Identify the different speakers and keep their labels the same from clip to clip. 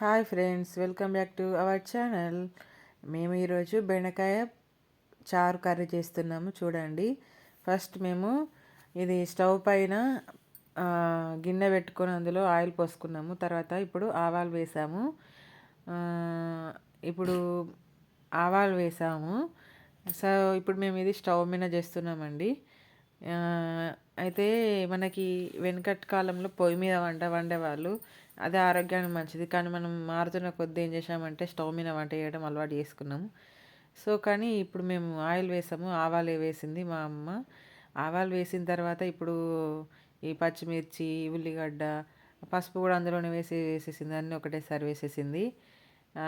Speaker 1: Hi friends, welcome back to our channel. మేము ఈరోజు బెండకాయ చారు కర్రీ చేస్తున్నాము. చూడండి, ఫస్ట్ మేము ఇది స్టవ్ పైన గిన్నె పెట్టుకొని అందులో ఆయిల్ పోసుకున్నాము. తర్వాత ఇప్పుడు ఆవాలు వేసాము. ఇప్పుడు ఆవాలు వేసాము. సో ఇప్పుడు మేము ఇది స్టవ్ మీద చేస్తున్నామండి. అయితే మనకి వెనకటి కాలంలో పొయ్యి మీద వండేవాళ్ళు. అది ఆరోగ్యానికి మంచిది. కానీ మనం మారుతున్న కొద్దీ ఏం చేసామంటే స్టవ్ మీద వంట చేయడం అలవాటు చేసుకున్నాము. సో కానీ ఇప్పుడు మేము ఆయిల్ వేసాము. ఆవాలు వేసింది మా అమ్మ. ఆవాలు వేసిన తర్వాత ఇప్పుడు ఈ పచ్చిమిర్చి, ఉల్లిగడ్డ, పసుపు కూడా అందులోనే వేసేసింది. అన్నీ ఒకటేసారి వేసేసింది.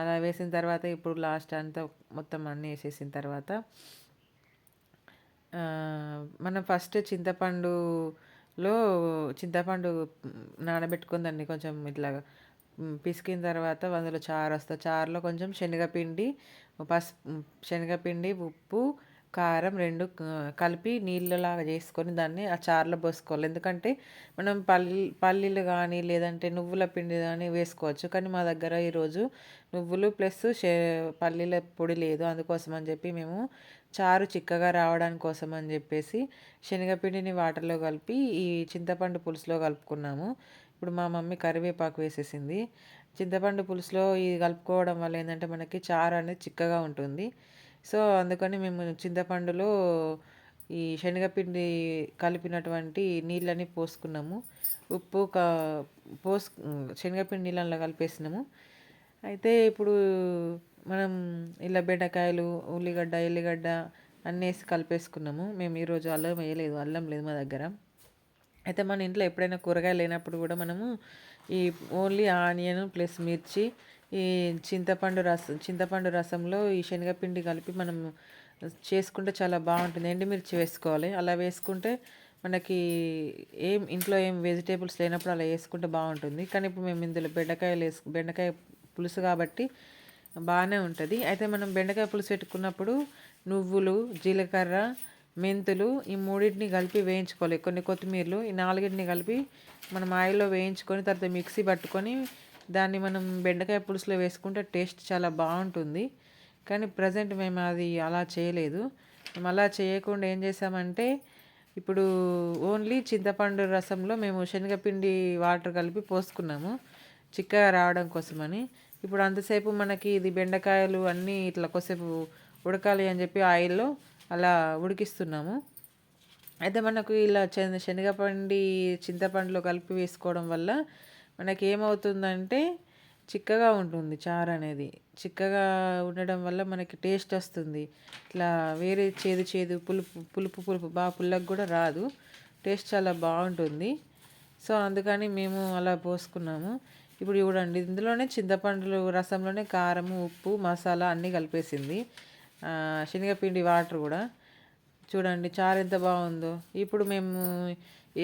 Speaker 1: అలా వేసిన తర్వాత ఇప్పుడు లాస్ట్ అంతా మొత్తం అన్నీ వేసేసిన తర్వాత మనం ఫస్ట్ చింతపండు నానబెట్టుకుని దాన్ని కొంచెం ఇట్లా పిసికిన తర్వాత అందులో చారు వస్తుంది. చారులో కొంచెం శనగపిండి, ఉప్పు, కారం రెండు కలిపి నీళ్ళలాగా చేసుకొని దాన్ని ఆ చారులో పోసుకోవాలి. ఎందుకంటే మనం పల్లీలు కానీ లేదంటే నువ్వుల పిండి కానీ వేసుకోవచ్చు. కానీ మా దగ్గర ఈరోజు నువ్వులు ప్లస్ పల్లీల పొడి లేదు. అందుకోసం అని చెప్పి మేము చారు చిక్కగా రావడానికి కోసం అని చెప్పేసి శనగపిండిని వాటర్లో కలిపి ఈ చింతపండు పులుసులో కలుపుకున్నాము. ఇప్పుడు మా మమ్మీ కరివేపాకు వేసేసింది. చింతపండు పులుసులో ఇది కలుపుకోవడం వల్ల ఏంటంటే మనకి చారు అనేది చిక్కగా ఉంటుంది. సో అందుకని మేము చింతపండులో ఈ శనగపిండి కలిపినటువంటి నీళ్ళని పోసుకున్నాము. ఉప్పు శనగపిండి నీళ్ళల్లో కలిపేసినాము. అయితే ఇప్పుడు మనం ఇలా బెండకాయలు, ఉల్లిగడ్డ, ఎల్లిగడ్డ అన్నీ వేసి కలిపేసుకున్నాము. మేము ఈరోజు అల్లం లేదు మా దగ్గర. అయితే మన ఇంట్లో ఎప్పుడైనా కూరగాయలు లేనప్పుడు కూడా మనము ఈ ఓన్లీ ఆనియన్ ప్లస్ మిర్చి, ఈ చింతపండు రసంలో ఈ శనగపిండి కలిపి మనం చేసుకుంటే చాలా బాగుంటుంది. ఎండుమిర్చి వేసుకోవాలి. అలా వేసుకుంటే మనకి ఇంట్లో ఏం వెజిటేబుల్స్ లేనప్పుడు అలా వేసుకుంటే బాగుంటుంది. కానీ ఇప్పుడు మేము ఇందులో బెండకాయ పులుసు కాబట్టి బాగానే ఉంటుంది. అయితే మనం బెండకాయ పులుసు పెట్టుకున్నప్పుడు నువ్వులు, జీలకర్ర, మెంతులు ఈ మూడింటిని కలిపి వేయించుకోవాలి. కొన్ని కొత్తిమీరలు ఈ నాలుగింటిని కలిపి మనం ఆయిల్లో వేయించుకొని తర్వాత మిక్సీ పట్టుకొని దాన్ని మనం బెండకాయ పులుసులో వేసుకుంటే టేస్ట్ చాలా బాగుంటుంది. కానీ ప్రజెంట్ మేము అది అలా చేయలేదు. మేము అలా చేయకుండా ఏం చేసామంటే ఇప్పుడు ఓన్లీ చింతపండు రసంలో మేము శనగపిండి వాటర్ కలిపి పోసుకున్నాము చిక్కగా రావడం కోసమని. ఇప్పుడు అంతసేపు మనకి ఇది బెండకాయలు అన్నీ ఇట్లా కొద్దిసేపు ఉడకాలి అని చెప్పి ఆయిల్లో అలా ఉడికిస్తున్నాము. అయితే మనకు ఇలా చింతపండులో కలిపి వేసుకోవడం వల్ల మనకి ఏమవుతుందంటే చిక్కగా ఉంటుంది. చారు అనేది చిక్కగా ఉండడం వల్ల మనకి టేస్ట్ వస్తుంది. ఇట్లా వేరే చేదు పులుపు బాగా పుల్లకి కూడా రాదు. టేస్ట్ చాలా బాగుంటుంది. సో అందుకని మేము అలా పోసుకున్నాము. ఇప్పుడు చూడండి, ఇందులోనే చింతపండు రసంలోనే కారం, ఉప్పు, మసాలా అన్నీ కలిపేసింది. శనగపిండి వాటర్ కూడా చూడండి చారు ఎంత బాగుందో. ఇప్పుడు మేము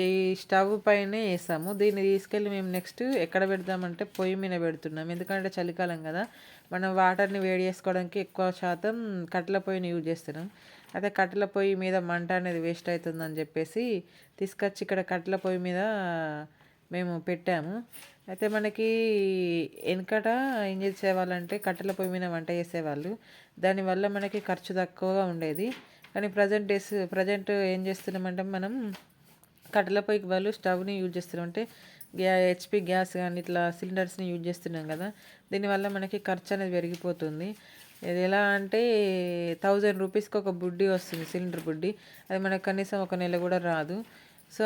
Speaker 1: ఈ స్టవ్ పైనే వేసాము. దీన్ని తీసుకెళ్ళి మేము నెక్స్ట్ ఎక్కడ పెడదామంటే పొయ్యి మీద పెడుతున్నాం. ఎందుకంటే చలికాలం కదా, మనం వాటర్ని వేడి చేసుకోవడానికి ఎక్కువ శాతం కట్టెల పొయ్యిని యూజ్ చేస్తున్నాం. అయితే కట్టెల పొయ్యి మీద మంట అనేది వేస్ట్ అవుతుందని చెప్పేసి తీసుకొచ్చి ఇక్కడ కట్టెల పొయ్యి మీద మేము పెట్టాము. అయితే మనకి వెనకట ఏం చేసేవాళ్ళంటే కట్టెల పొయ్యి మీద వంట చేసేవాళ్ళు. దానివల్ల మనకి ఖర్చు తక్కువగా ఉండేది. కానీ ప్రజెంట్ ఏం చేస్తున్నామంటే మనం కట్టెల పొయ్యికి బదులు స్టవ్ని యూజ్ చేస్తున్నాం. అంటే హెచ్పి గ్యాస్ కానీ ఇట్లా సిలిండర్స్ని యూజ్ చేస్తున్నాం కదా. దీనివల్ల మనకి ఖర్చు అనేది పెరిగిపోతుంది. ఇది ఎలా అంటే 1000 రూపీస్కి ఒక బుడ్డి వస్తుంది, సిలిండర్ బుడ్డి. అది మనకు కనీసం ఒక నెల కూడా రాదు. సో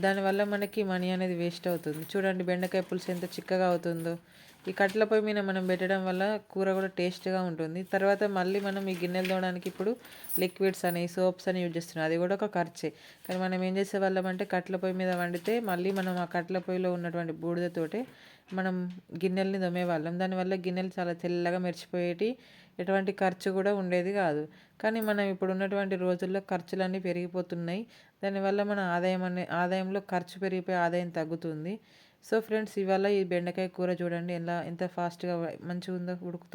Speaker 1: దానివల్ల మనకి మనీ అనేది వేస్ట్ అవుతుంది. చూడండి బెండకాయ పులుసు ఎంత చిక్కగా అవుతుందో. ఈ కట్టెల పొయ్యి మీద మనం పెట్టడం వల్ల కూర కూడా టేస్ట్గా ఉంటుంది. తర్వాత మళ్ళీ మనం ఈ గిన్నెలు తోమడానికి ఇప్పుడు లిక్విడ్స్ అని, సోప్స్ అని యూజ్ చేస్తున్నాం. అది కూడా ఒక ఖర్చే. కానీ మనం ఏం చేసేవాళ్ళం అంటే కట్టెల పొయ్యి మీద వండితే మళ్ళీ మనం ఆ కట్టెల పొయ్యిలో ఉన్నటువంటి బూడిదతోటే మనం గిన్నెల్ని తోమేవాళ్ళం. దానివల్ల గిన్నెలు చాలా తెల్లగా మెరిచిపోయేటి, ఎటువంటి ఖర్చు కూడా ఉండేది కాదు. కానీ మనం ఇప్పుడు ఉన్నటువంటి రోజుల్లో ఖర్చులన్నీ పెరిగిపోతున్నాయి. దానివల్ల మన ఆదాయంలో ఖర్చు పెరిగిపోయి ఆదాయం తగ్గుతుంది. సో ఫ్రెండ్స్, ఇవాళ ఈ బెండకాయ కూర చూడండి ఎంత ఫాస్ట్గా మంచిగా ఉందో ఉడుకుతుంది.